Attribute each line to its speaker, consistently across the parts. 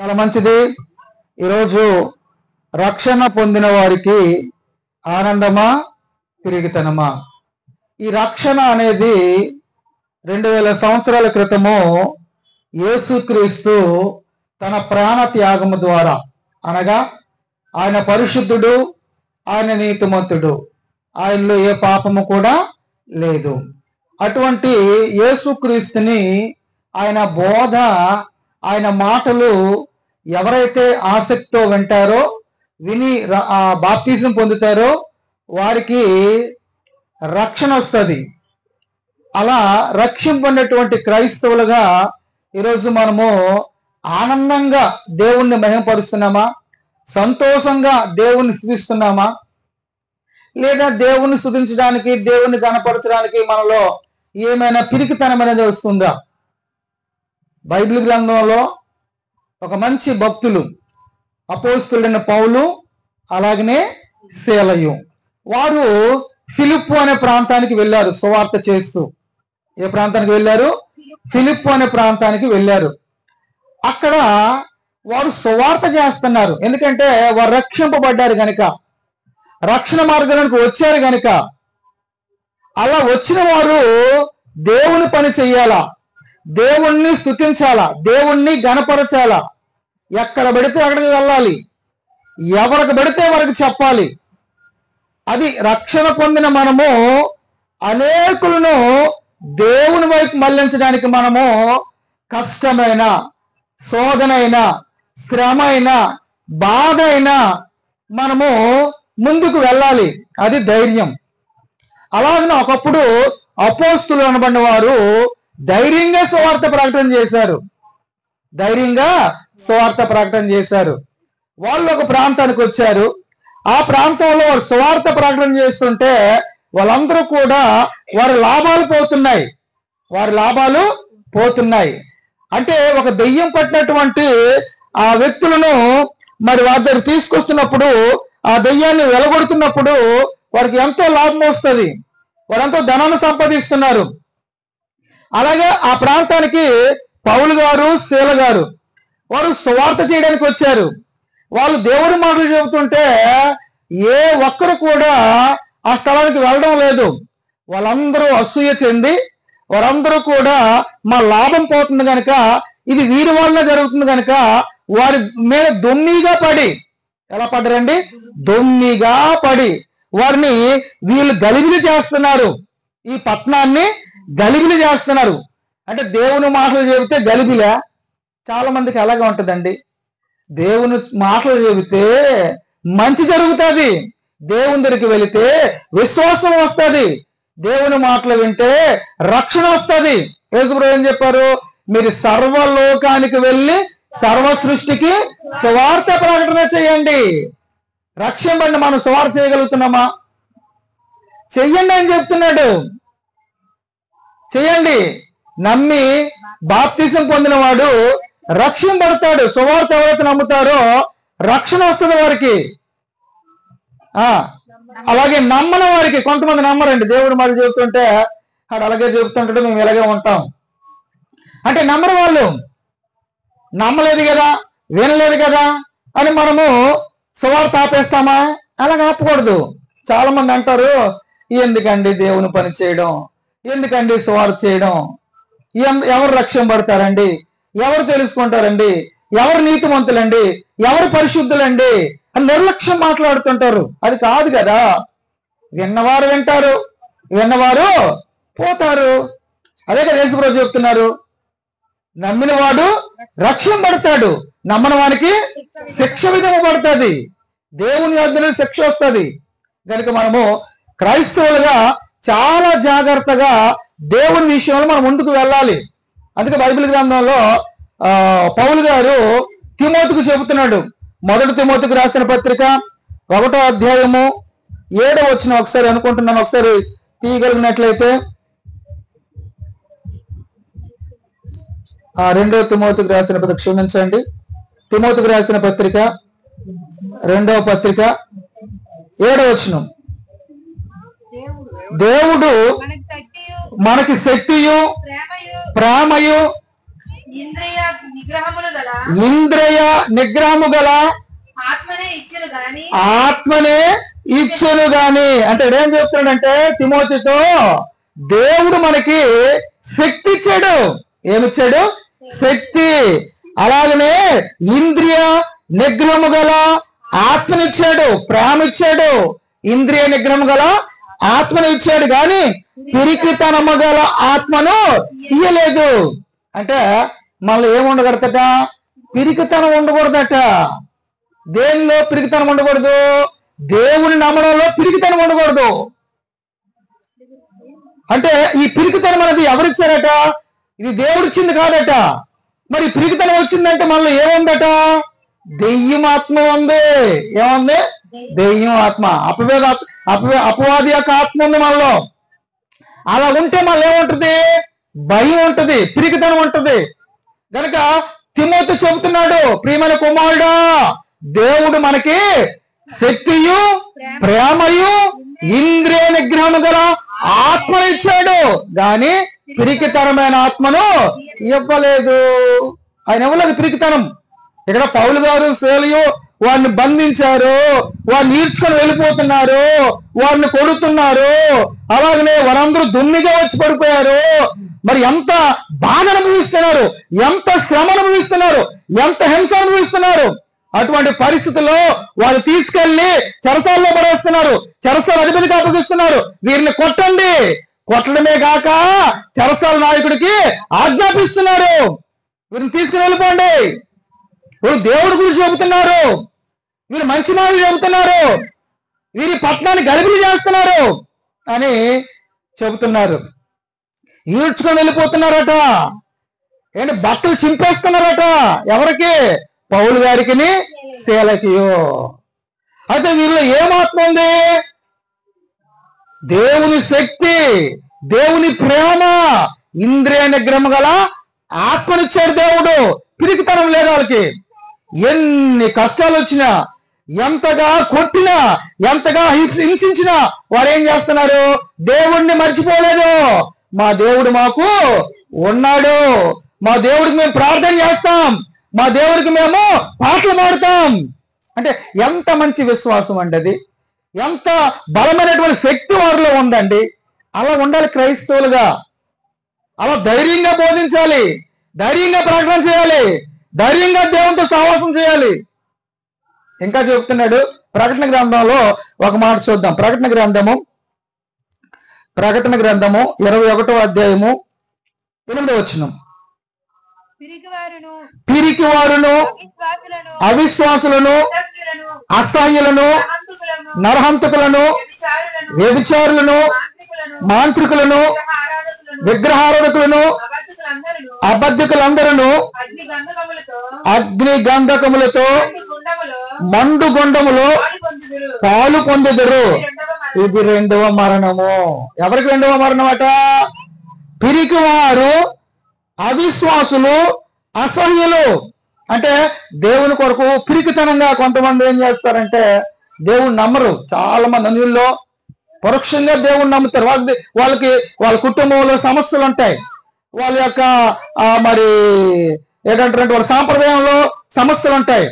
Speaker 1: చాలా మంచిది. ఈరోజు రక్షణ పొందిన వారికి ఆనందమా తిరిగితనమా? ఈ రక్షణ అనేది 2000 సంవత్సరాల క్రితము యేసుక్రీస్తు తన ప్రాణ త్యాగము ద్వారా, అనగా ఆయన పరిశుద్ధుడు, ఆయన నీతిమంతుడు, ఆయనలో ఏ పాపము కూడా లేదు. అటువంటి యేసుక్రీస్తుని ఆయన బోధ, ఆయన మాటలు ఎవరైతే ఆసక్తితో వింటారో, విని బాప్తిజం పొందుతారో వారికి రక్షణ వస్తుంది. అలా రక్షింపబడినటువంటి క్రైస్తవులుగా ఈరోజు మనము ఆనందంగా దేవుణ్ణి మహిమపరుస్తున్నామా? సంతోషంగా దేవుణ్ణి స్తుతిస్తున్నామా? లేదా దేవుణ్ణి స్తుతించడానికి, దేవుణ్ణి గణపరచడానికి మనలో ఏమైనా పిరికితనం అనేది వస్తుందా? బైబిల్ గ్రంథంలో ఒక మంచి భక్తులు అపోస్తలుడైన పౌలు, అలాగనే శీలయు, వారు ఫిలిప్పు అనే ప్రాంతానికి వెళ్ళారు సువార్త చేస్తూ. ఏ ప్రాంతానికి వెళ్ళారు? ఫిలిప్పు అనే ప్రాంతానికి వెళ్ళారు. అక్కడ వారు సువార్త చేస్తున్నారు. ఎందుకంటే వారు రక్షింపబడ్డారు గనుక, రక్షణ మార్గానికి వచ్చారు గనుక. అలా వచ్చిన వారు దేవుని పని చెయ్యాలా, దేవుణ్ణి స్తుతించాలా, దేవుణ్ణి గణపరచాలా. ఎక్కడ పడితే అక్కడికి వెళ్ళాలి, ఎవరికి పడితే వారికి చెప్పాలి. అది రక్షణ పొందిన మనము అనేకులను దేవుని వైపు మళ్లించడానికి మనము కష్టమైన, శోధనైన, శ్రమైన, బాధ అయినా మనము ముందుకు వెళ్ళాలి. అది ధైర్యం. అలాగే ఒకప్పుడు అపోస్తులు అనబడిన వారు ధైర్యంగా సువార్త ప్రకటన చేశారు. ధైర్యంగా సువార్త ప్రకటన చేశారు. వాళ్ళు ఒక ప్రాంతానికి వచ్చారు. ఆ ప్రాంతంలో వారు సువార్త ప్రకటన చేస్తుంటే వాళ్ళందరూ కూడా వారి లాభాలు పోతున్నాయి. అంటే ఒక దెయ్యం పట్టినటువంటి ఆ వ్యక్తులను మరి వారి దగ్గర తీసుకొస్తున్నప్పుడు, ఆ దెయ్యాన్ని వెలగొడుతున్నప్పుడు వారికి ఎంతో లాభం వస్తుంది, వారు ఎంతో ధనాన్ని సంపాదిస్తున్నారు. అలాగే ఆ ప్రాంతానికి పౌలు గారు, శీల గారు వారు సువార్త చేయడానికి వచ్చారు. వాళ్ళు దేవుడి మాటలు చెబుతుంటే ఏ ఒక్కరు కూడా ఆ స్థలానికి వెళ్ళడం లేదు. వాళ్ళందరూ అసూయ చెంది, వారందరూ కూడా మా లాభం పోతుంది కనుక, ఇది వీరి వల్ల జరుగుతుంది కనుక వారి మీద దొమ్మిగా పడి, ఎలా పడ్డారండి? దొమ్మిగా పడి వారిని వీళ్ళు గలిబిలి చేస్తున్నారు. ఈ పట్టణాన్ని గలిబిలి చేస్తున్నారు. అంటే దేవుని మాటలు చెబితే గలిబిలా? చాలా మందికి అలాగే ఉంటుందండి. దేవుని మాటలు చెబితే మంచి జరుగుతుంది, దేవుని దగ్గరికి వెళితే విశ్వాసం వస్తుంది, దేవుని మాటలు వింటే రక్షణ వస్తుంది. యేసుప్రభువు ఏం చెప్పారు? మీరు సర్వలోకానికి వెళ్ళి సర్వ సృష్టికి సువార్త ప్రకటన చేయండి. రక్షింపండి. మనం సువార్త చేయగలుగుతున్నామా? చెయ్యండి అని చెప్తున్నాడు. చెయ్యండి. నమ్మి బాప్తిజం పొందిన వాడు రక్షింపబడతాడు. సువార్త ఎవరైతే నమ్ముతారో రక్షణ వస్తుంది వారికి. అలాగే నమ్మని వారికి, కొంతమంది నమ్మరండి. దేవుడు మాట చెబుతుంటే అక్కడ అలాగే చెబుతుంటాడు, మేము ఇలాగే ఉంటాం అంటే నమ్మరు. వాళ్ళు నమ్మలేదు కదా, వినలేదు కదా అని మనము సువార్త ఆపేస్తామా? అలాగే ఆపకూడదు. చాలా మంది అంటారు, ఎందుకండి దేవుని పని చేయడం, ఎందుకండి సువార్త చేయడం, ఎవరు రక్షింపబడతారండి, ఎవరు తెలుసుకుంటారండి, ఎవరు నీతిమంతులండి, ఎవరు పరిశుద్ధులండి అని నిర్లక్ష్యం మాట్లాడుతుంటారు. అది కాదు కదా. విన్నవారు వింటారు, విన్నవారు పోతారు. అదే కదా యేసుప్రభువు చెప్తున్నారు. నమ్మిన వాడు రక్షింపబడతాడు, నమ్మని వానికి శిక్ష విధింపబడుతుంది, దేవుని యొద్ద నుండి శిక్ష వస్తుంది. కనుక మనము క్రైస్తవులుగా చాలా జాగ్రత్తగా దేవుని విషయంలో మనం ముందుకు వెళ్ళాలి. అందుకే బైబిల్ గ్రంథంలో పౌలు గారు తిమోతికి చెబుతున్నాడు. 1 తిమోతికి రాసిన పత్రిక 1వ అధ్యాయము 7వ వచనం ఒకసారి అనుకుంటున్నాను, ఒకసారి తీయగలిగినట్లయితే. 2వ తిమోతికి రాసిన పత్రిక, క్షమించండి, తిమోతికి రాసిన పత్రిక 2వ పత్రిక 7వ వచనం. దేవుడు మనకి శక్తియు, ప్రేమయు,
Speaker 2: ఇంద్రియ నిగ్రహములు గల
Speaker 1: ఆత్మనే ఇచ్చెను గాని అంటే ఏం చెప్తున్నాడంటే తిమోతితో దేవుడు మనకి శక్తి ఇచ్చాడు. ఏమిచ్చాడు? శక్తి. అలాగనే ఇంద్రియ నిగ్రహము గల ఆత్మనిచ్చాడు, ప్రేమ ఇచ్చాడు. ఇంద్రియ నిగ్రహము గల ఆత్మను ఇచ్చాడు కానీ పిరికితనము గల ఆత్మను ఇయ్యలేదు. అంటే మనలో ఏముండగడతట? పిరికితనం ఉండకూడదట. దేనిలో పిరికితనం ఉండకూడదు? దేవుని నమ్మడంలో పిరికితనం ఉండకూడదు. అంటే ఈ పిరికితనం అనేది ఎవరిచ్చారట? ఇది దేవుడిచ్చింది కాదట. మరి పిరికితనం వచ్చిందంటే మనలో ఏముందట? దెయ్యం ఆత్మ ఉంది. ఏముంది? దెయ్యం ఆత్మ, అపవాది యొక్క ఆత్మ ఉంది మనలో. అలా ఉంటే మళ్ళీ ఏముంటది? భయం ఉంటది, పిరికితనం ఉంటది. గనక తిమోతి చెబుతున్నాడు, ప్రియమైన కుమారుడా, దేవుడు మనకి శక్తియు ప్రేమయు ఇంద్రియ నిగ్రహము గల ఆత్మను ఇచ్చాడు గాని పిరికితనమైన ఆత్మను ఇవ్వలేదు. ఆయన ఇవ్వలేదు పిరికితనం. ఇక్కడ పౌలు గారు సేలియు వారిని బంధించారు, వారిని ఈడ్చుకొని వెళ్ళిపోతున్నారు, వారిని కొడుతున్నారు. అలాగనే వారందరూ దుమ్మిగా వచ్చి పడిపోయారు. మరి ఎంత బాధ అనుభవిస్తున్నారు, ఎంత శ్రమ అనుభవిస్తున్నారు, ఎంత హింస అనుభవిస్తున్నారు. అటువంటి పరిస్థితుల్లో వాళ్ళు తీసుకెళ్లి చెరసాల్లో పడేస్తున్నారు, చెరసాల అధిపతికి అప్పగిస్తున్నారు. వీరిని కొట్టండి, కొట్టడమే కాక చెరసాల నాయకుడికి ఆజ్ఞాపిస్తున్నారు, వీరిని తీసుకుని వెళ్ళిపోండి. వీరు దేవుడి గురించి చెబుతున్నారు, వీరు మంచి మాటలు చెబుతున్నారు, వీరి పట్టణాన్ని గలిబిలి చేస్తున్నారు అని చెబుతున్నారు. ఈడ్చుకొని వెళ్ళిపోతున్నారట. ఏంటి? బట్టలు చింపేస్తున్నారట. ఎవరికి? పౌలు గారికి, శీలకియో. అయితే వీరిలో ఏమాత్మ ఉంది? దేవుని శక్తి, దేవుని ప్రేమ, ఇంద్రియ నిగ్రహం గల ఆత్మనిచ్చాడు దేవుడు. పిరికితనం లేదు వాళ్ళకి. ఎన్ని కష్టాలు వచ్చినా, ఎంతగా కొట్టినా, ఎంతగా హింసించినా వారు ఏం చేస్తున్నారు? దేవుడిని మర్చిపోలేదు. మా దేవుడు మాకు ఉన్నాడు, మా దేవుడికి మేము ప్రార్థన చేస్తాం, మా దేవుడికి మేము పాటలు పాడుతాం. అంటే ఎంత మంచి విశ్వాసం అండి అది. ఎంత బలమైనటువంటి శక్తి వారిలో ఉందండి. అలా ఉండాలి క్రైస్తవులుగా. అలా ధైర్యంగా బోధించాలి, ధైర్యంగా ప్రకటన చేయాలి, ధైర్యంగా దేవునితో సహవాసం చేయాలి. ఇంకా చెప్తున్నాడు ప్రకటన గ్రంథంలో ఒక మాట చూద్దాం. ప్రకటన గ్రంథము 21వ అధ్యాయము 8వ వచనం. పిరికివారును అవిశ్వాసులను అసహ్యులను నరహంతకులను వ్యభిచారులను మాంత్రికులను విగ్రహారాధకులను అబద్ధికులందరూ అగ్ని గంధకములతో మండు గుండములో పాలు పొందుదురు. ఇది రెండవ మరణము. ఎవరికి రెండవ మరణం అట? పిరికివారు, అవిశ్వాసులు, అసహ్యులు. అంటే దేవుని కొరకు పిరికితనంగా కొంతమంది ఏం చేస్తారంటే దేవుని నమ్మరు. చాలా మంది అందులో పరోక్షంగా దేవుని నమ్ముతారు. వాళ్ళకి వాళ్ళ కుటుంబంలో సమస్యలు ఉంటాయి, వాళ్ళ యొక్క మరి ఏంటంటే వాళ్ళ సాంప్రదాయంలో సమస్యలు ఉంటాయి.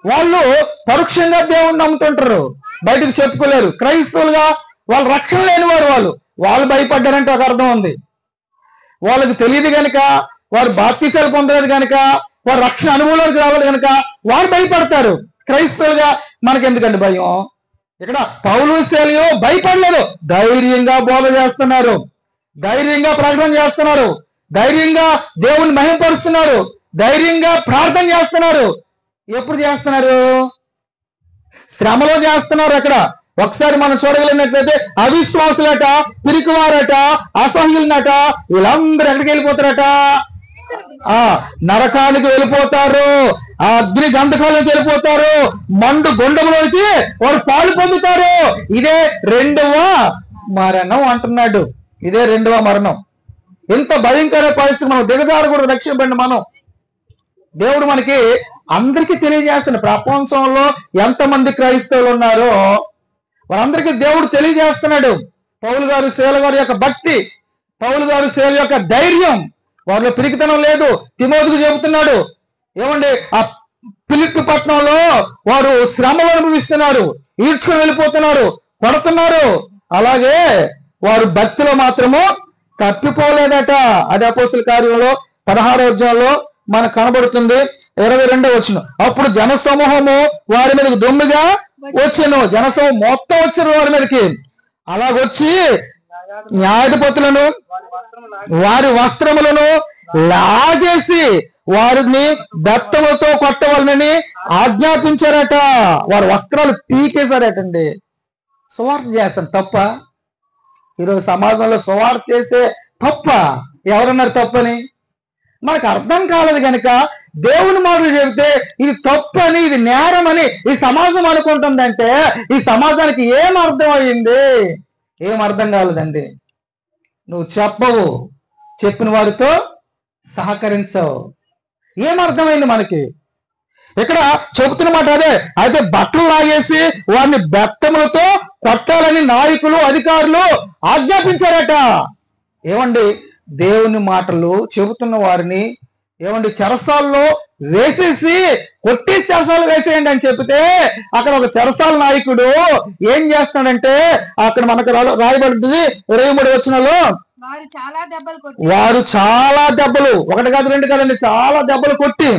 Speaker 1: వాళ్ళు పరోక్షంగా దేవుని నమ్ముతుంటారు, బయటకు చెప్పుకోలేరు. క్రైస్తవులుగా వాళ్ళు రక్షణ లేనివారు. వాళ్ళు భయపడ్డారంటే ఒక అర్థం ఉంది. వాళ్ళకి తెలియదు కనుక, వారు బాప్తీసాలు పొందలేదు కనుక, వారు రక్షణ అనుభవంలోకి రావాలి కనుక వారు భయపడతారు. క్రైస్తవులుగా మనకెందుకండి భయం? ఇక్కడ పౌలు శీలయు భయపడలేదు, ధైర్యంగా బోధ చేస్తున్నారు, ధైర్యంగా ప్రకటన చేస్తున్నారు, ధైర్యంగా దేవుని మహిమపరుస్తున్నారు, ధైర్యంగా ప్రార్థన చేస్తున్నారు. ఎప్పుడు చేస్తున్నారు? శ్రమలో చేస్తున్నారు. అక్కడ ఒకసారి మనం చూడగలిగినట్లయితే అవిశ్వాసులట, పిరికివారట, అసహ్యులనట, వీళ్ళందరూ ఎక్కడికి వెళ్ళిపోతారట? నరకానికి వెళ్ళిపోతారు, ఆ అగ్ని గంధకాలకు వెళ్ళిపోతారు, మండు గుండంలోకి వారు పాలు పొందుతారు. ఇదే రెండవ మరణం అంటున్నాడు. ఇదే రెండవ మరణం. ఎంత భయంకర పరిస్థితి. మనం దిగజారకూడదు, రక్షింపండి. మనం దేవుడు మనకి అందరికీ తెలియజేస్తున్నాడు. ప్రపంచంలో ఎంతమంది క్రైస్తవులు ఉన్నారో వారందరికీ దేవుడు తెలియజేస్తున్నాడు. పౌలు గారు శీల గారి యొక్క భక్తి, పౌలు గారు శీల యొక్క ధైర్యం, వారిలో పిరికితనం లేదు. తిమోతికి చెబుతున్నాడు, ఏమండి ఆ ఫిలిప్పి పట్టణంలో వారు శ్రమలు అనుభవిస్తున్నారు, ఈడ్చుకొని వెళ్ళిపోతున్నారు, కొడుతున్నారు. అలాగే వారు భక్తిలో మాత్రము తప్పిపోలేదట. అది అపోస్తల కార్యంలో 16వ అధ్యాయంలో మనకు కనబడుతుంది. 22వ వచనం. అప్పుడు జనసమూహము వారి మీదకి దొమ్మిగా వచ్చాను. జనసమూహం మొత్తం వచ్చారు వారి మీదకి. అలాగొచ్చి న్యాయాధిపతులను వారి వస్త్రములను లాగేసి వారిని బెత్తములతో కొట్టవాలని ఆజ్ఞాపించారట. వారి వస్త్రాలు పీకేశారటండి. సువార్త చేస్తాను తప్ప? ఈరోజు సమాజంలో సువార్త చేస్తే తప్ప? ఎవరన్నారు తప్పని? మనకు అర్థం కాలేదు కనుక దేవుని మాటలు చెబితే ఇది తప్పని, ఇది నేరం అని ఈ సమాజం అనుకుంటుందంటే ఈ సమాజానికి ఏం అర్థం అయ్యింది? ఏం అర్థం కాలేదండి. నువ్వు చెప్పవు, చెప్పిన వారితో సహకరించవు. ఏం అర్థమైంది మనకి? ఇక్కడ చెబుతున్న మాట అదే. అయితే బట్టలు లాగేసి వారిని బెత్తములతో కొట్టాలని నాయకులు, అధికారులు ఆజ్ఞాపించారట. ఏమండి, దేవుని మాటలు చెబుతున్న వారిని ఏమండి చెరసాల్లో వేసేసి, కొట్టేసి చెరసాలు వేసేయండి అని చెప్తే అక్కడ ఒక చెరసాల నాయకుడు ఏం చేస్తున్నాడంటే, అక్కడ మనకు రాయబడుతుంది 23వ వచనంలో,
Speaker 2: వారు చాలా దెబ్బలు, ఒకటి కాదు రెండు కాదండి, చాలా దెబ్బలు కొట్టి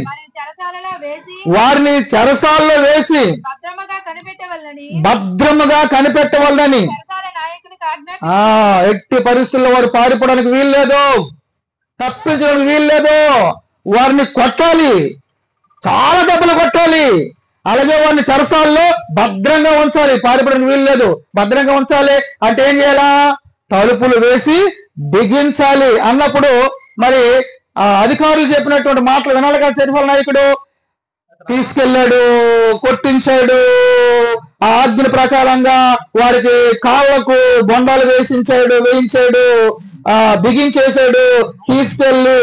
Speaker 2: వారిని చెరసాలలో వేసి భద్రముగా కనిపెట్టవాలని ఎట్టి పరిస్థితుల్లో వారు పారిపోవడానికి వీల్లేదు, తప్పించడానికి వీల్లేదు. వారిని కొట్టాలి, చాలా దెబ్బలు కొట్టాలి. అలాగే వారిని చెరసాల్లో భద్రంగా ఉంచాలి, పారిపోవడానికి వీల్లేదు. భద్రంగా ఉంచాలి అంటే ఏం చేయాలా? తలుపులు వేసి బిగించాలి అన్నప్పుడు మరి ఆ అధికారులు చెప్పినటువంటి మాటలు వినాలి కదా. చెరసాల నాయకుడు తీసుకెళ్ళాడు, కొట్టించాడు, ఆ ఆజ్ఞ ప్రకారంగా వారికి కాళ్ళకు బొండాలు వేయించాడు, బిగించేశాడు, తీసుకెళ్లి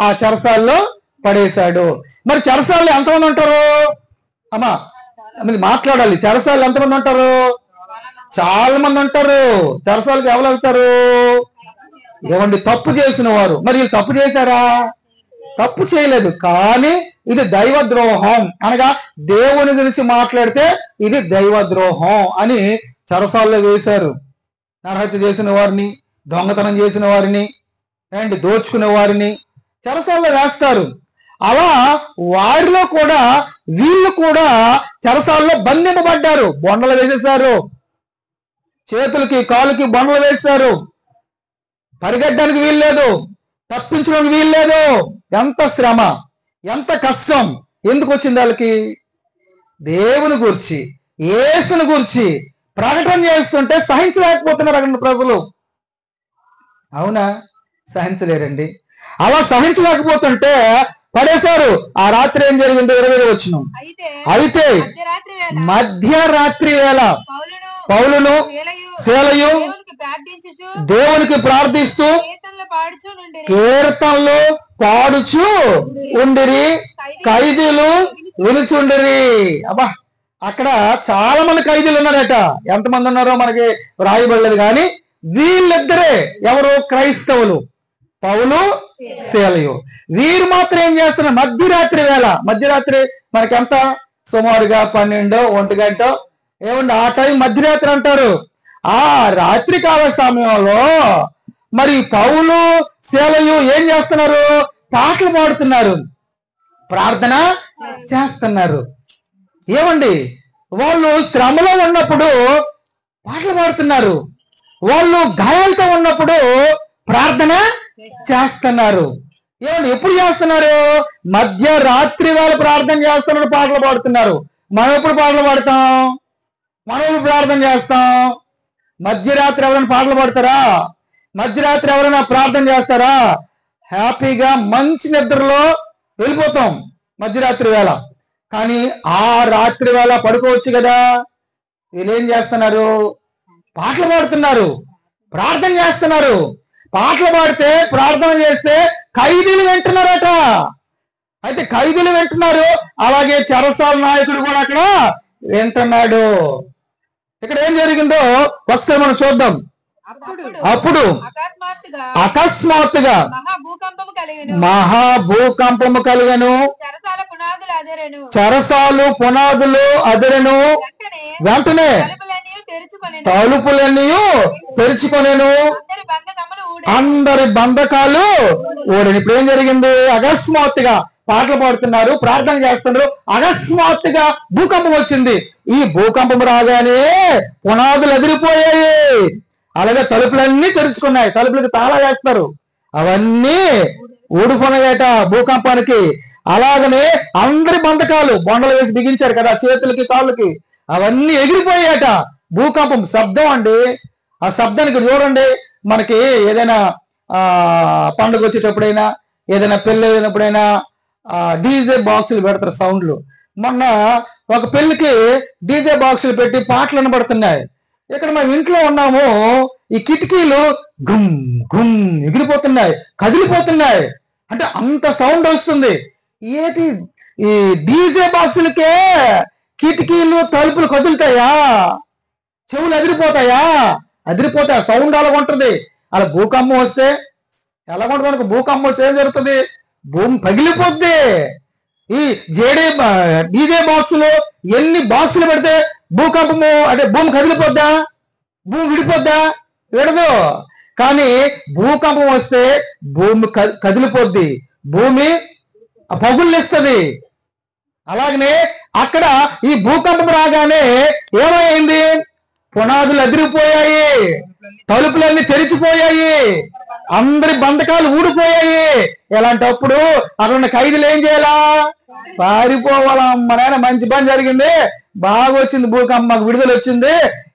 Speaker 2: ఆ చెరసాల్లో పడేశాడు. మరి చెరసాల్లో ఎంతమంది ఉంటారు అమ్మా? మీరు మాట్లాడాలి. చెరసాల్లో ఎంతమంది ఉంటారు? చాలా మంది ఉంటారు. చెరసాలకు ఎవరు వెళ్తారు? ఏమండి, తప్పు చేసిన వారు. మరి వీళ్ళు తప్పు చేశారా? తప్పు చేయలేదు, కానీ ఇది దైవద్రోహం, అనగా దేవుని గురించి మాట్లాడితే ఇది దైవద్రోహం అని చెరసాల్లో వేశారు. నరహత్య చేసిన వారిని, దొంగతనం చేసిన వారిని, అండ్ దోచుకునే వారిని చెరసాల్లో వేస్తారు. అలా వారిలో కూడా వీళ్ళు కూడా చెరసాల్లో బంధింపబడ్డారు. బొండలు వేసేశారు, చేతులకి కాలుకి బొండలు వేశారు. పరిగెట్టడానికి వీల్లేదు, తప్పించడానికి వీల్లేదు. ఎంత శ్రమ, ఎంత కష్టం. ఎందుకు వచ్చింది వాళ్ళకి? దేవుని గురించి, యేసుని గురించి ప్రకటన చేస్తుంటే సహించలేకపోతున్నారు అక్కడ ప్రజలు. అవునా? సహించలేరండి. అలా సహించలేకపోతుంటే పడేశారు. ఆ రాత్రి ఏం జరిగిందో 20వ వచనం. అయితే మధ్యరాత్రి వేళ పౌలును శీలయు దేవునికి ప్రార్థిస్తూ కీర్తనలు పాడుచు ఉండిరి, ఖైదీలు విలుచుండిరి. అబ్బా, అక్కడ చాలా మంది ఖైదీలు ఉన్నారట. ఎంతమంది ఉన్నారో మనకి రాయబడలేదు, కానీ వీళ్ళిద్దరే ఎవరు? క్రైస్తవులు, పౌలు శీలయు. వీరు మాత్రం ఏం చేస్తున్నారు? మధ్యరాత్రి వేళ, మధ్యరాత్రి మనకెంత? సుమారుగా 12, 1 గంట ఏమండి, ఆ టైం మధ్యరాత్రి అంటారు. ఆ రాత్రి కాల సమయంలో మరి పౌలు శీలయు ఏం చేస్తున్నారు? పాటలు పాడుతున్నారు, ప్రార్థన చేస్తున్నారు. ఏమండి, వాళ్ళు శ్రమలో ఉన్నప్పుడు పాటలు పాడుతున్నారు, వాళ్ళు గాయాలతో ఉన్నప్పుడు ప్రార్థన చేస్తున్నారు. ఏమండి, ఎప్పుడు చేస్తున్నారు? మధ్యరాత్రి వేళ ప్రార్థన చేస్తున్నారు, పాటలు పాడుతున్నారు. మనం ఎప్పుడు పాటలు పాడతాం? మనం ఎప్పుడు ప్రార్థన చేస్తాం? మధ్యరాత్రి ఎవరైనా పాటలు పాడతారా? మధ్యరాత్రి ఎవరైనా ప్రార్థన చేస్తారా? హ్యాపీగా మంచి నిద్రలో వెళ్ళిపోతాం మధ్యరాత్రి వేళ. కానీ ఆ రాత్రి వేళ పడుకోవచ్చు కదా. వీళ్ళు ఏం చేస్తున్నారు? పాటలు పాడుతున్నారు, ప్రార్థన చేస్తున్నారు. పాటలు పాడితే, ప్రార్థన చేస్తే ఖైదీలు వింటున్నారట. అయితే ఖైదీలు వింటున్నారు, అలాగే చెరసాల నాయకుడు కూడా అక్కడ వింటున్నాడు. ఇక్కడ ఏం జరిగిందో ఒకసారి మనం చూద్దాం.
Speaker 1: అప్పుడు అకస్మాత్తుగా మహాభూకంపము కలిగను, చెరసాలు పునాదులు అదిరెను. వెంటనే తలుపులన్నీ తెరుచుకొనెను, అందరి బంధకాలు ఊడని. ఇప్పుడు ఏం జరిగింది? అకస్మాత్తుగా పాటలు పాడుతున్నారు, ప్రార్థన చేస్తున్నారు, అకస్మాత్తుగా భూకంపం వచ్చింది. ఈ భూకంపం రాగానే పునాదులు ఎదిరిపోయాయి, అలాగే తలుపులన్నీ తెరుచుకున్నాయి. తలుపులకి తాళా వేస్తారు, అవన్నీ ఊడిపోయాయట భూకంపానికి. అలాగనే అందరి బంధకాలు బొండలు వేసి బిగించారు కదా చేతులకి కాళ్ళకి, అవన్నీ ఎగిరిపోయాయట. భూకంపం శబ్దం అండి. ఆ శబ్దానికి చూడండి, మనకి ఏదైనా పండుగ వచ్చేటప్పుడైనా, ఏదైనా పెళ్ళి అయినప్పుడైనా డీజే బాక్సులు పెడతారు సౌండ్లు. మొన్న ఒక పెళ్లికి డీజే బాక్సులు పెట్టి పాటలు వినబడుతున్నాయి. ఇక్కడ మనం ఇంట్లో ఉన్నాము, ఈ కిటికీలు గుమ్ గుమ్ ఎగిరిపోతున్నాయి, కదిలిపోతున్నాయి. అంటే అంత సౌండ్ వస్తుంది. ఏంటి ఈ డీజే బాక్సులకే కిటికీలు తలుపులు కదులుతాయా? చెవులు ఎదిరిపోతాయా? అదిరిపోతాయి. సౌండ్ అలాగుంటుంది. అలా భూకంపం వస్తే ఎలాగుంటుంది? మనకు భూకంపం వస్తే ఏం జరుగుతుంది? భూమి పగిలిపోద్ది. ఈ డీజే బాక్సులు ఎన్ని బాక్సులు పెడితే భూకంపము అంటే భూమి కదిలిపోద్దా? భూమి విడిపోద్దా? విడదు. కానీ భూకంపం వస్తే భూమి కదిలిపోద్ది, భూమి పగుళ్ళిస్తుంది. అలాగనే అక్కడ ఈ భూకంపం రాగానే ఏమైంది? పునాదులు ఎదిరిపోయాయి, తలుపులన్నీ తెరిచిపోయాయి, అందరి బంధకాలు ఊడిపోయాయి. ఎలాంటప్పుడు అక్కడ ఉన్న ఖైదీలు ఏం చేయాలా? పారిపోవాలా. మన ఆయన మంచి పని జరిగింది, బాగా వచ్చింది భూకంపం, మాకు విడుదల వచ్చింది,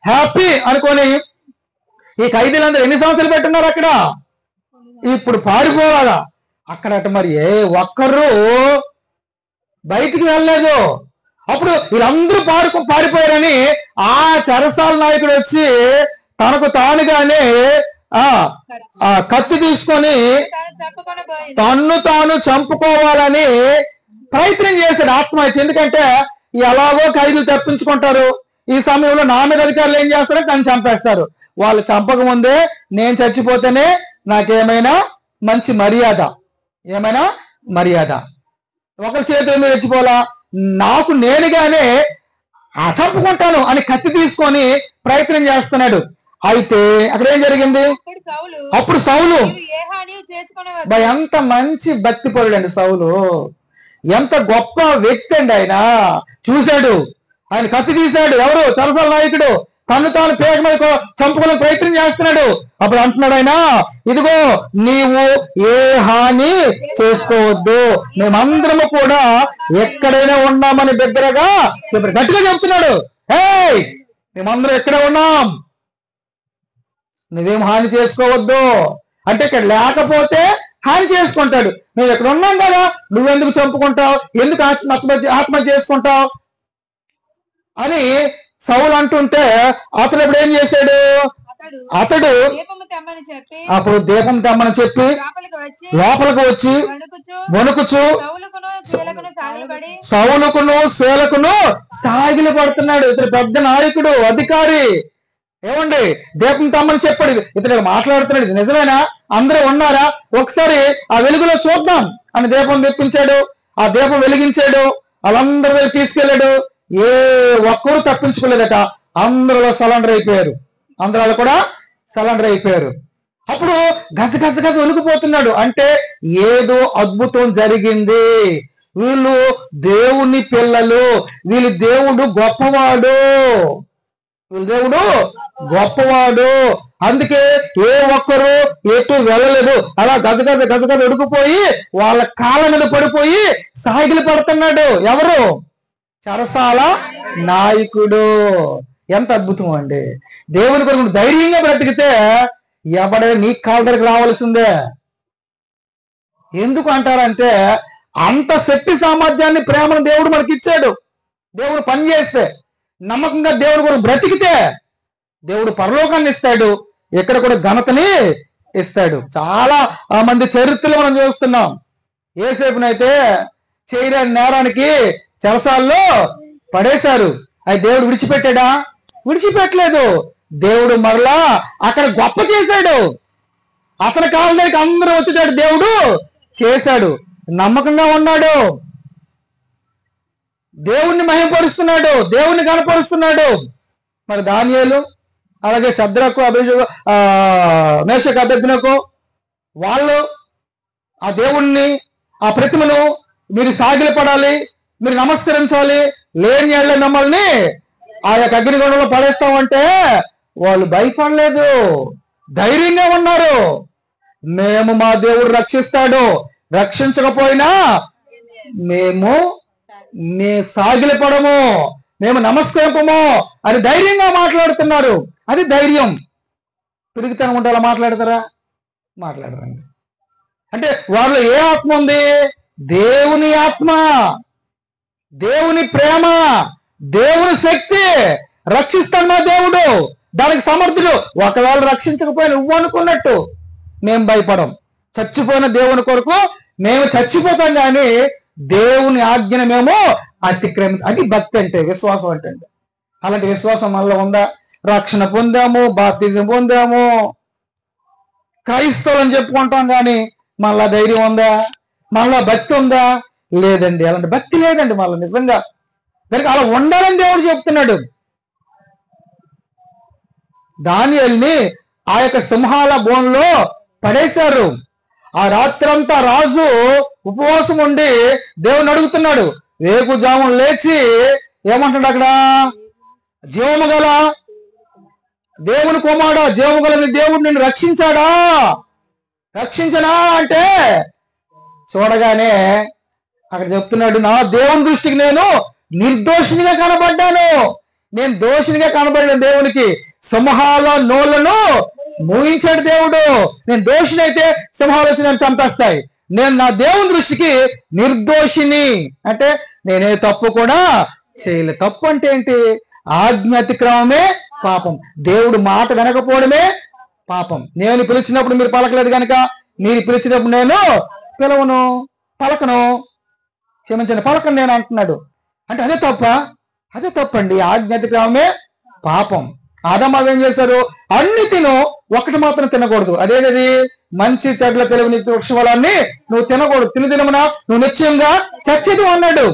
Speaker 1: హ్యాపీ అనుకొని ఈ ఖైదీలందరూ ఎన్ని సంవత్సరాలు పెట్టున్నారు అక్కడ? ఇప్పుడు పారిపోవాలా. అక్కడట మరి ఏ ఒక్కరు బయటికి వెళ్ళలేదు. అప్పుడు వీళ్ళందరూ పారిపోయారని ఆ చెరసాల నాయకుడు వచ్చి తనకు తానుగానే కత్తి తీసుకొని తన్ను తాను చంపుకోవాలని ప్రయత్నం చేశాడు, ఆత్మహత్య. ఎందుకంటే ఎలాగో ఖైదీలు తప్పించుకుంటారు, ఈ సమయంలో నా మీద అధికారులు ఏం చేస్తారో నన్ను చంపేస్తారు. వాళ్ళు చంపక ముందే నేను చచ్చిపోతేనే నాకేమైనా మంచి మర్యాద, ఏమైనా మర్యాద. ఒకరి చేతుల మీద చచ్చిపోలా, నాకు నేనుగానే చంపుకుంటాను అని కత్తి తీసుకొని ప్రయత్నం చేస్తున్నాడు. అయితే అక్కడ ఏం జరిగింది? అప్పుడు సౌలు ఎంత మంచి భక్తి పరుడు అండి. సౌలు ఎంత గొప్ప వ్యక్తి అండి. ఆయన చూశాడు, ఆయన కత్తి తీశాడు. ఎవరు? చెరసాల నాయకుడు. తను తాను పేక మీద చంపుకోవాలని ప్రయత్నం చేస్తున్నాడు. అప్పుడు అంటున్నాడు ఆయన, ఇదిగో నీవు ఏ హాని చేసుకోవద్దు, మేమందరము కూడా ఎక్కడైనా ఉన్నామని దగ్గరగా గట్టిగా చెప్తున్నాడు. హే, మేమందరం ఎక్కడే ఉన్నాం, నువ్వేం హాని చేసుకోవద్దు అంటే. ఇక్కడ లేకపోతే హాని చేసుకుంటాడు. నువ్వు ఎక్కడ ఉన్నాం కదా, నువ్వెందుకు చంపుకుంటావు, ఎందుకు ఆత్మహత్య చేసుకుంటావు అని సౌలు అంటుంటే అతడు ఇప్పుడు ఏం చేశాడు? అతడు అప్పుడు దీపం తెమ్మని చెప్పి లోపలికి వచ్చి వణుకుచు సౌలుకును శీలకును సాగిలి పడుతున్నాడు. ఇతడు పెద్ద నాయకుడు, అధికారి. ఏమండి, దీపం తెమ్మని చెప్పాడు. ఇతడు మాట్లాడుతున్నాడు, ఇది నిజమేనా? అందరూ ఉన్నారా? ఒకసారి ఆ వెలుగులో చూద్దాం అని దీపం తెప్పించాడు. ఆ దీపం వెలిగించాడు, వాళ్ళందరూ తీసుకెళ్ళాడు. ఏ ఒక్కరు తప్పించుకోలేదట. అందరిలో సరెండర్ అయిపోయారు, అందరూ కూడా సరెండర్ అయిపోయారు. అప్పుడు గజ వణికిపోతున్నాడు. అంటే ఏదో అద్భుతం జరిగింది. వీళ్ళు దేవుని పిల్లలు, వీళ్ళు దేవుడు గొప్పవాడు, వీళ్ళు దేవుడు గొప్పవాడు. అందుకే ఏ ఒక్కరు ఎటు వెళ్ళలేదు. అలా గజ ఉడికిపోయి వాళ్ళ కాళ్ళ మీద పడిపోయి సాగిలి పడుతున్నాడు. ఎవరు? చెరసాల నాయకుడు. ఎంత అద్భుతం అండి. దేవుని కొరకు ధైర్యంగా బ్రతికితే ఎవడైనా నీ కాళ్ళ దగ్గరికి రావాల్సిందే. ఎందుకు అంటారంటే అంత శక్తి సామర్థ్యాన్ని, ప్రేమను దేవుడు మనకి ఇచ్చాడు. దేవుడు పని చేస్తే, నమ్మకంగా దేవుడి కొరకు బ్రతికితే దేవుడు పరలోకాన్ని ఇస్తాడు, ఇక్కడ కూడా ఘనతని ఇస్తాడు. చాలా మంది చరిత్రలు మనం చూస్తున్నాం. ఏసేపునైతే చేయలేని నేరానికి చెరసాల్లో పడేశారు. అది దేవుడు విడిచిపెట్టాడా? విడిచిపెట్టలేదు. దేవుడు మరలా అక్కడ గొప్ప చేశాడు. అతని కాళ్ళ దగ్గరికి అందరూ వచ్చేటట్టు దేవుడు చేశాడు. నమ్మకంగా ఉన్నాడు, దేవుణ్ణి మహిమపరుస్తున్నాడు, దేవుణ్ణి కనపరుస్తున్నాడు. మరి దానియేలు అలాగే శద్రకు మేషకు అబేద్నెగో వాళ్ళు ఆ దేవుణ్ణి ఆ ప్రతిమను మీరు సాగిలపడాలి, మీరు నమస్కరించాలి, లేని ఏళ్ళ మిమ్మల్ని ఆ యొక్క అగ్నిగుండంలో పడేస్తామంటే వాళ్ళు భయపడలేదు, ధైర్యంగా ఉన్నారు. మేము మా దేవుడు రక్షిస్తాడు, రక్షించకపోయినా మేము సాగిలపడము, మేము నమస్కరింపము అని ధైర్యంగా మాట్లాడుతున్నారు. అది ధైర్యం. పిరిగితనం ఉంటే అలా మాట్లాడతారా? మాట్లాడరండి. అంటే వాళ్ళలో ఏ ఆత్మ ఉంది? దేవుని ఆత్మ, దేవుని ప్రేమ, దేవుని శక్తి. రక్షిస్తాడు మా దేవుడు, దానికి సమర్థుడు. ఒకవేళ రక్షించకపోయినా నువ్వు అనుకున్నట్టు మేము భయపడం. చచ్చిపోయిన దేవుని కొరకు మేము చచ్చిపోతాం, కానీ దేవుని ఆజ్ఞను మేము అది భక్తి అంటే, విశ్వాసం అంటే. అలాంటి విశ్వాసం మనలో ఉందా? రక్షణ పొందాము, బాప్తిజం పొందాము, క్రైస్తవులు అని చెప్పుకుంటాం, కానీ మనలో ధైర్యం ఉందా? మనలో భక్తి ఉందా? లేదండి. అలాంటి భక్తి లేదండి మనలో నిజంగా. దానికి అలా ఉండాలని దేవుడు చెప్తున్నాడు. దానియేలుని ఆ యొక్క సింహాల బోన్లో పడేశారు. ఆ రాత్రంతా రాజు ఉపవాసం ఉండి దేవుని అడుగుతున్నాడు. వేకుజామున లేచి ఏమంటాడు అక్కడ? జీవము గల దేవుని కుమారుడా, జీవము గల దేవుడు నిన్ను రక్షించాడా? రక్షించనా అంటే చూడగానే అక్కడ చెప్తున్నాడు, నా దేవుని దృష్టికి నేను నిర్దోషినిగా కనబడ్డాను. నేను దోషినిగా కనబడిన దేవునికి సింహాల నోళ్లను మూయించాడు దేవుడు. నేను దోషినైతే సింహాలు వచ్చి నన్ను చంపేస్తాయి. నేను నా దేవుని దృష్టికి నిర్దోషిని అంటే నేనే తప్పు కూడా చేయలేదు. తప్పు అంటే ఏంటి? ఆజ్ఞ అతిక్రమమే పాపం. దేవుడు మాట వినకపోవడమే పాపం. నేను పిలిచినప్పుడు మీరు పలకలేదు కనుక మీరు పిలిచినప్పుడు నేను పిలవను, పలకను, క్షమించండి, పలకను నేను అంటున్నాడు. అంటే అదే తప్ప? అదే తప్పండి. ఆజ్ఞ అతిక్రమమే పాపం. ఆదాము ఏం చేశారు? అన్ని తిను, ఒకటి మాత్రం తినకూడదు. అదేది? మంచి చెడ్ల తెలివిని వృక్షఫలాన్ని నువ్వు తినకూడదు, తినమున నువ్వు నిశ్చయంగా చచ్చేది అన్నాడు.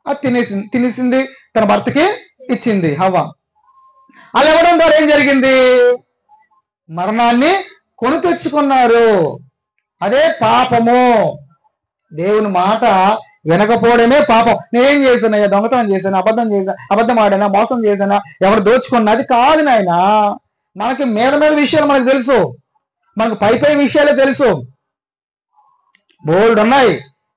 Speaker 1: అది తినేసింది, తన భర్తకి ఇచ్చింది హవ్వ. అలా ఇవ్వడం ద్వారా ఏం జరిగింది? మరణాన్ని కొని తెచ్చుకున్నారు. అదే పాపము. దేవుని మాట వినకపోవడమే పాపం. నేనేం చేశాను? దొంగతనం చేశాను, అబద్ధం ఆడానా, మోసం చేశానా, ఎవరు దోచుకున్నా? అది కాదు నాయన. మనకి మీద విషయాలు మనకు తెలుసు, మనకు పై విషయాలే తెలుసు, బోల్డ్ ఉన్నాయి.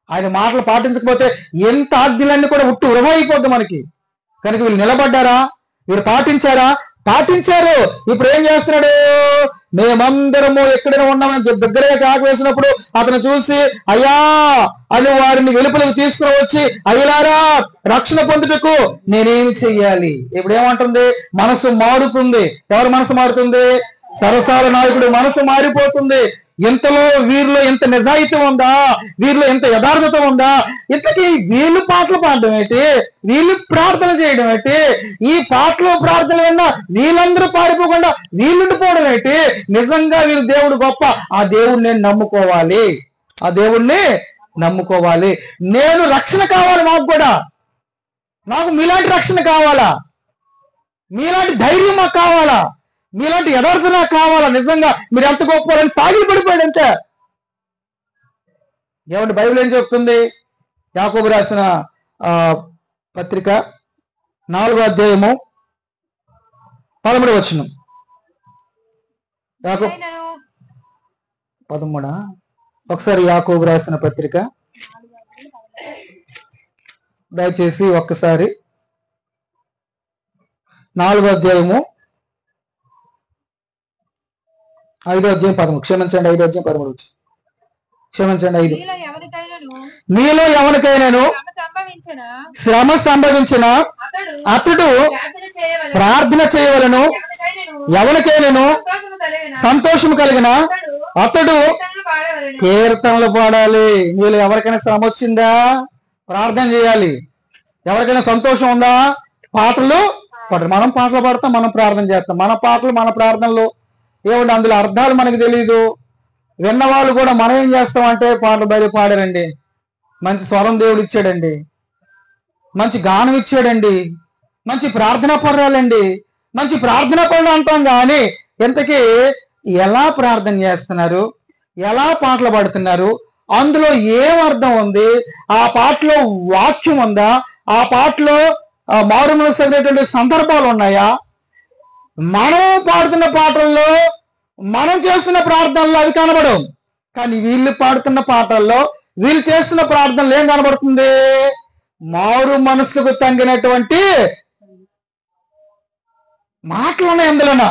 Speaker 1: ఆయన మాటలు పాటించకపోతే ఎంత ఆజ్ఞలన్నీ కూడా ఉట్టు వృధా అయిపోద్ది మనకి. కనుక వీళ్ళు నిలబడ్డారా? వీళ్ళు పాటించారా? పాటించారు. ఇప్పుడు ఏం చేస్తున్నాడు? మేమందరము ఎక్కడైనా ఉన్నామని దగ్గరగా కాకు వేసినప్పుడు అతను చూసి అయ్యా అని వారిని వెలుపలకు తీసుకుని వచ్చి, అయ్యలారా రక్షణ పొందుటకు నేనేమి చెయ్యాలి? ఇప్పుడు ఏమంటుంది? మనసు మారుతుంది. ఎవరి మనసు మారుతుంది? సరసాల నాయకుడు మనసు మారిపోతుంది. ఇంతలో వీరిలో ఎంత నిజాయితీ ఉందా, వీరిలో ఎంత యథార్థత ఉందా, ఇంతకీ వీళ్ళు పాటలు పాడడం ఏంటి, వీళ్ళు ప్రార్థన చేయడం ఏంటి, ఈ పాటలు ప్రార్థన విన్నా వీళ్ళందరూ పారిపోకుండా వీళ్ళుండిపోవడం ఏంటి? నిజంగా వీళ్ళు దేవుడు గొప్ప. ఆ దేవుడిని నేను నమ్ముకోవాలి, ఆ దేవుణ్ణి నమ్ముకోవాలి. నేను రక్షణ కావాలి, నాకు కూడా, నాకు మీలాంటి రక్షణ కావాలా, మీలాంటి ధైర్యం మాకు కావాలా, మీలాంటి యథార్థత నాకు కావాలా. నిజంగా మీరు ఎంత గొప్పవారని సాగిలి పడిపోయాడు అంతే. ఏమంటే బైబిల్ ఏం చెప్తుంది? యాకోబు రాసిన పత్రిక 4వ అధ్యాయము 13వ వచనం. యాకోబు 13. ఒకసారి యాకోబు రాసిన పత్రిక దయచేసి ఒక్కసారి 4వ అధ్యాయము 5వ అధ్యాయం 13. క్షమించండి, 5వ అధ్యాయం 13. క్షమించండి, 5. మీలో ఎవరికైనాను శ్రమ సంభవించిన అతడు ప్రార్థన చేయవలను, ఎవరికైనాను సంతోషము కలిగిన అతడు కీర్తనలు పాడాలి. మీలో ఎవరికైనా శ్రమ వచ్చిందా? ప్రార్థన చేయాలి. ఎవరికైనా సంతోషం ఉందా? పాటలు పాటలు మనం పాటలు పాడతాం, మనం ప్రార్థన చేస్తాం. మన పాటలు మన ప్రార్థనలు ఏమంటే అందులో అర్థాలు మనకు తెలియదు. విన్నవాళ్ళు కూడా మనం ఏం చేస్తాం అంటే పాటలు బయలు పాడారండి, మంచి స్వరం దేవుడు ఇచ్చాడండి, మంచి గానం ఇచ్చాడండి, మంచి ప్రార్థనా పర్రాలండి, మంచి ప్రార్థనా పరులు అంటాం. కానీ ఇంతకీ ఎలా ప్రార్థన చేస్తున్నారు, ఎలా పాటలు పాడుతున్నారు, అందులో ఏం అర్థం ఉంది, ఆ పాటలో వాక్యం ఉందా, ఆ పాటలో మారు మనసు తగినటువంటి సందర్భాలు ఉన్నాయా? మనం పాడుతున్న పాటల్లో, మనం చేస్తున్న ప్రార్థనలో అవి కనబడవు. కానీ వీళ్ళు పాడుతున్న పాటల్లో, వీళ్ళు చేస్తున్న ప్రార్థనలు ఏం కనబడుతుంది? మారు మనసుకు తగినటువంటి మాటలు ఉన్నాయి అందులోనా,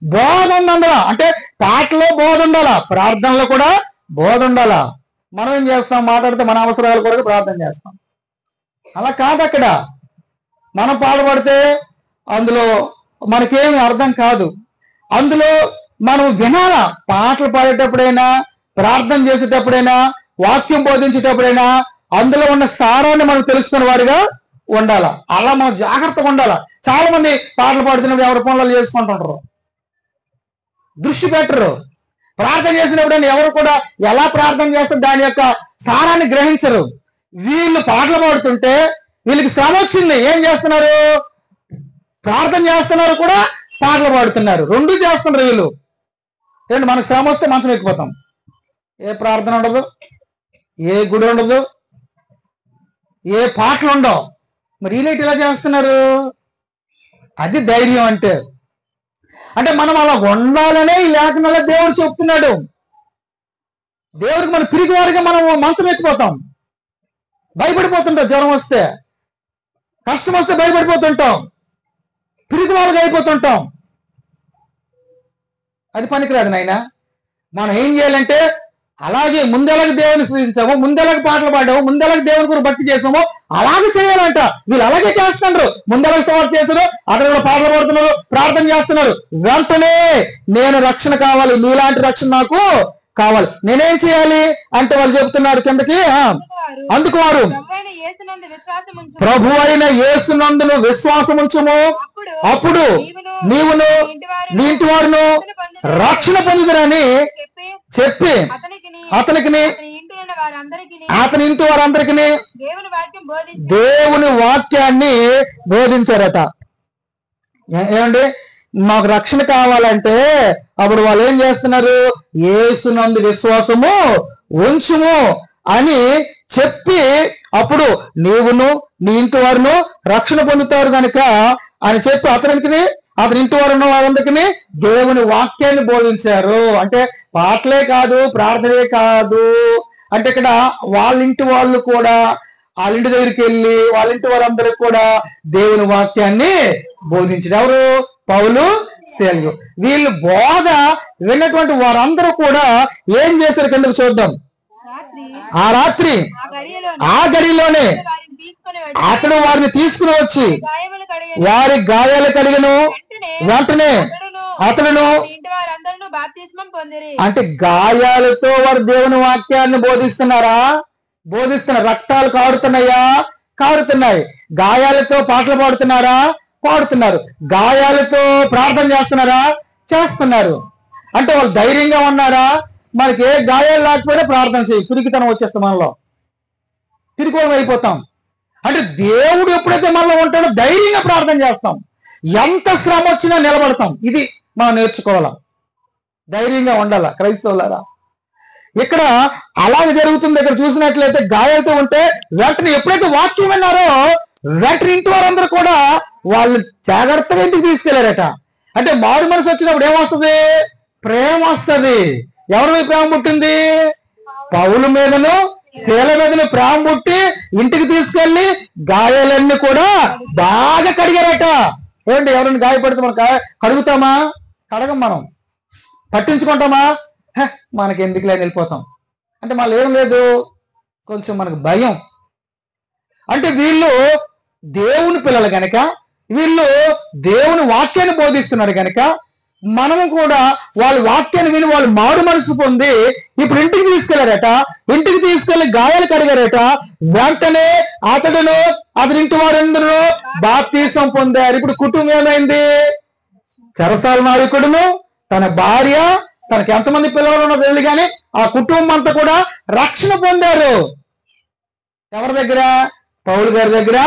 Speaker 1: బోధ ఉంది అందులో. అంటే పాటలో బోధ ఉండాలా, ప్రార్థనలో కూడా బోధ ఉండాలా. మనం ఏం చేస్తాం? మాట్లాడితే మన అవసరాల కొరకు ప్రార్థన చేస్తాం. అలా కాదు. అక్కడ మనం పాడబడితే అందులో మనకేమి అర్థం కాదు. అందులో మనం వినాలా. పాటలు పాడేటప్పుడైనా, ప్రార్థన చేసేటప్పుడైనా, వాక్యం బోధించేటప్పుడైనా అందులో ఉన్న సారాన్ని మనం తెలుసుకునే వారిగా ఉండాలా. అలా మనం జాగ్రత్తగా ఉండాలా. చాలా మంది పాటలు పాడుతున్నప్పుడు ఎవరి పనులు చేసుకుంటుంటారు, దృష్టి పెట్టరు. ప్రార్థన చేసినప్పుడు ఎవరు కూడా ఎలా ప్రార్థన చేస్తారు దాని యొక్క సారాన్ని గ్రహించరు. వీళ్ళు పాటలు పాడుతుంటే వీళ్ళకి శ్రమ వచ్చింది, ఏం చేస్తున్నారు? ప్రార్థన చేస్తున్నారు కూడా, పాటలు పాడుతున్నారు, రెండు చేస్తున్నారు వీళ్ళు. ఏంటి, మనకు శ్రమ వస్తే మంచం ఎక్కిపోతాం, ఏ ప్రార్థన ఉండదు, ఏ గుడి ఉండదు, ఏ పాటలు ఉండవు. మరి వీళ్ళేటి ఇలా చేస్తున్నారు? అది ధైర్యం అంటే. అంటే మనం అలా ఉండాలనే ఈ లేఖనంలో దేవుడు చెప్తున్నాడు. దేవుడికి మనం పిరికి వారిగా మనం మంచం ఎక్కిపోతాం, భయపడిపోతుంటాం. జ్వరం వస్తే, కష్టం వస్తే భయపడిపోతుంటాం, పిరికి వారిగా అయిపోతుంటాం. అది పనికిరాదు నాయన. మనం ఏం చేయాలంటే అలాగే ముందెలాగ దేవుని స్థుతించామో, ముందెలాగ పాటలు పాడామో, ముందెలాగ దేవుని గురించి భక్తి చేసామో అలాగే చేయాలంట. వీళ్ళు అలాగే చేస్తున్నారు. ముందెలాగ సవాలు చేస్తారు, అక్కడ కూడా పాటలు పాడుతున్నారు, ప్రార్థన చేస్తున్నారు. వెంటనే నేను రక్షణ కావాలి, నీలాంటి రక్షణ నాకు కావాలి, నేనేం చేయాలి అంటే వాళ్ళు చెబుతున్నారు కిందకి. అందుకు వారు ప్రభు అయిన యేసునందును విశ్వాసం ఉంచుము, అప్పుడు నీవును నీ ఇంటి వారును రక్షణ పొందుదురని చెప్పి అతనికి అతని ఇంటి వారందరికీ దేవుని వాక్యాన్ని బోధించారట. ఏమండి, మాకు రక్షణ కావాలంటే అప్పుడు వాళ్ళు ఏం చేస్తున్నారు? యేసునందు విశ్వాసము ఉంచుము అని చెప్పి, అప్పుడు నీవును నీ ఇంటి వారును రక్షణ పొందుతారు కనుక అని చెప్పి అతని ఇంటి వారు వారందరికీ దేవుని వాక్యాన్ని బోధించారు. అంటే పాటలే కాదు, ప్రార్థనే కాదు. అంటే ఇక్కడ వాళ్ళ ఇంటి వాళ్ళు కూడా, వాళ్ళ ఇంటి దగ్గరికి వెళ్ళి వాళ్ళ ఇంటి వారందరికి కూడా దేవుని వాక్యాన్ని బోధించారు. ఎవరు? పౌలు, శీలలు. వీళ్ళు బోధ విన్నటువంటి వారందరూ కూడా ఏం చేశారు కిందకు చూద్దాం. ఆ రాత్రి ఆ గడిలోనే అతడు వారిని తీసుకుని వచ్చి వారి గాయాలు కడిగను, వెంటనే అతడును. అంటే గాయాలతో వారు దేవుని వాక్యాన్ని బోధిస్తున్నారా? బోధిస్తున్నారు. రక్తాలు కారుతున్నాయా? కారుతున్నాయి. గాయాలతో పాటలు పాడుతున్నారా? పాడుతున్నారు. గాయాలతో ప్రార్థన చేస్తున్నారా? చేస్తున్నారు. అంటే వాళ్ళు ధైర్యంగా ఉన్నారా? మనకి ఏ గాయాలు లేకపోయినా ప్రార్థన చేయి, పిరికితనం వచ్చేస్తాం, మనలో పిరికోలం అయిపోతాం. అంటే దేవుడు ఎప్పుడైతే మనలో ఉంటాడో ధైర్యంగా ప్రార్థన చేస్తాం, ఎంత శ్రమ వచ్చినా నిలబడతాం. ఇది మనం నేర్చుకోవాలా, ధైర్యంగా ఉండాలా క్రైస్తవులారా. ఇక్కడ అలాగే జరుగుతుంది. ఇక్కడ చూసినట్లయితే గాయాలతో ఉంటే వెంటనే ఎప్పుడైతే వాక్యం విన్నారో వెంటనే ఇంటి వారందరూ కూడా వాళ్ళు జాగ్రత్తగా ఇంటికి తీసుకెళ్లారట. అంటే మారు మనసు వచ్చినప్పుడు ఏమొస్తుంది? ప్రేమ వస్తుంది. ఎవరి మీద ప్రేమ పుట్టింది? పౌలు మీదను శీల మీదను ప్రేమ పుట్టి ఇంటికి తీసుకెళ్లి గాయాలన్నీ కూడా బాగా కడిగారట. ఏమండి, ఎవరైనా గాయపడితే మనం కడుగుతామా? కడగం. మనం పట్టించుకుంటామా? మనకి ఎందుకు లేని వెళ్ళిపోతాం. అంటే మళ్ళీ ఏం లేదు, కొంచెం మనకు భయం. అంటే వీళ్ళు దేవుని పిల్లలు గనక, వీళ్ళు దేవుని వాక్యాన్ని బోధిస్తున్నారు గనక మనము కూడా వాళ్ళ వాక్యాన్ని విని వాళ్ళు మారు మనసు పొంది ఇప్పుడు ఇంటికి తీసుకెళ్లారట. ఇంటికి తీసుకెళ్లి గాయాలు కడిగారట. వెంటనే అతడి ఇంటి వారందరూ బాప్తీసం పొందారు. ఇప్పుడు కుటుంబం ఏమైంది? చెరసాల నాయకుడును, తన భార్య, తనకి ఎంతమంది పిల్లలు ఉన్నదో తెలియదు కానీ ఆ కుటుంబం అంతా కూడా రక్షణ పొందారు. ఎవరి దగ్గర? పౌలు గారి దగ్గర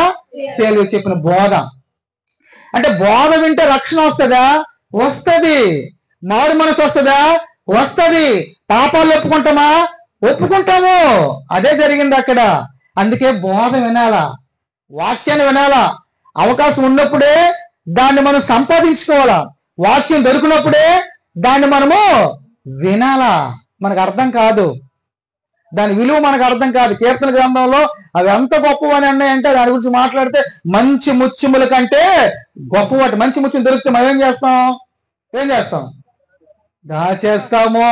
Speaker 1: సేలు చెప్పిన బోధ. అంటే బోధ వింటే రక్షణ వస్తుందా? వస్తుంది. మారు మనసు వస్తుందా? వస్తుంది. పాపాలు ఒప్పుకుంటామా? ఒప్పుకుంటాము. అదే జరిగింది అక్కడ. అందుకే బోధ వినాలా, వాక్యాన్ని వినాలా. అవకాశం ఉన్నప్పుడే దాన్ని మనం సంపాదించుకోవాలా. వాక్యం దొరికినప్పుడే దాన్ని మనము వినాలా. మనకు అర్థం కాదు, దాని విలువ మనకు అర్థం కాదు. కీర్తన గ్రంథంలో అవి ఎంత గొప్పవని అన్నాయంటే దాని గురించి మాట్లాడితే మంచి ముత్యముల కంటే గొప్పవాటి. మంచి ముత్యం దొరికితే మనం ఏం చేస్తాం? దాచేస్తాము.